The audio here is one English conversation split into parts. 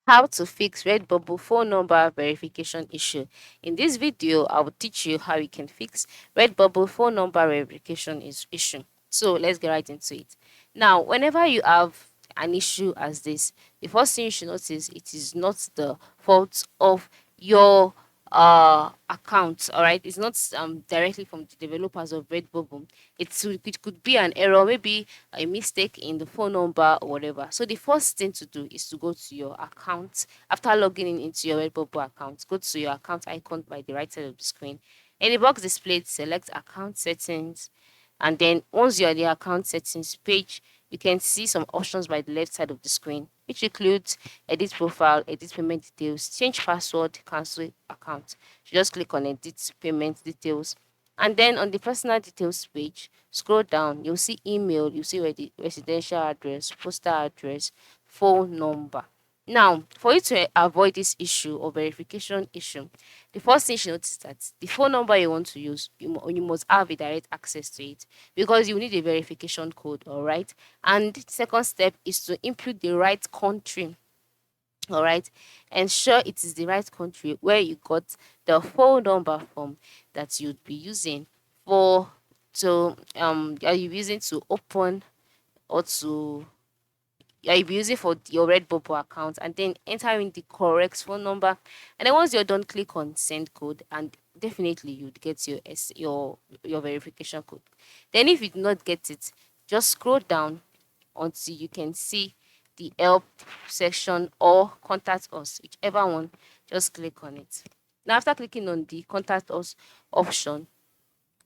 How to fix Redbubble phone number verification issue. In this video, I will teach you how you can fix Redbubble phone number verification issue. So let's get right into it. Now, whenever you have an issue as this, the first thing you should notice, it is not the fault of your account. All right, it's not directly from the developers of Redbubble. It could be an error, maybe a mistake in the phone number or whatever. So the first thing to do is to go to your account. After logging in into your Redbubble account, go to your account icon by the right side of the screen. In the box displayed, select account settings, and then once you're at the account settings page, you can see some options by the left side of the screen, which includes edit profile, edit payment details, change password, cancel account. You just click on edit payment details. And then on the personal details page, scroll down, you'll see email, you'll see residential address, postal address, phone number. Now, for you to avoid this issue or verification issue, the first thing you should notice is that the phone number you want to use, you must have a direct access to it because you need a verification code, all right? And the second step is to input the right country, all right? Ensure it is the right country where you got the phone number from that you'd be using for are you using to open or to you're using for your Redbubble account, and then enter in the correct phone number. And then once you're done, click on send code, and definitely you'd get your verification code. Then if you do not get it, just scroll down until you can see the help section or contact us, whichever one. Just click on it. Now after clicking on the contact us option,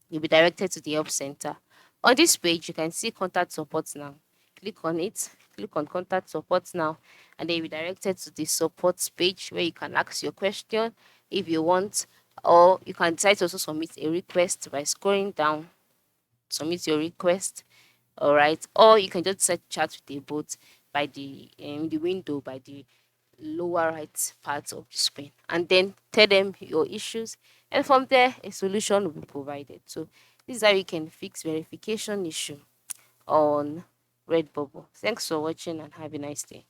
you'll be directed to the help center. On this page, you can see contact support now. Click on it, click on contact support now, and then you'll be directed to the support page where you can ask your question if you want, or you can decide to also submit a request by scrolling down, submit your request, all right, or you can just set chat with a bot by the window by the lower right part of the screen, and then tell them your issues, and from there a solution will be provided. So this is how you can fix verification issue on Redbubble. Thanks for watching and have a nice day.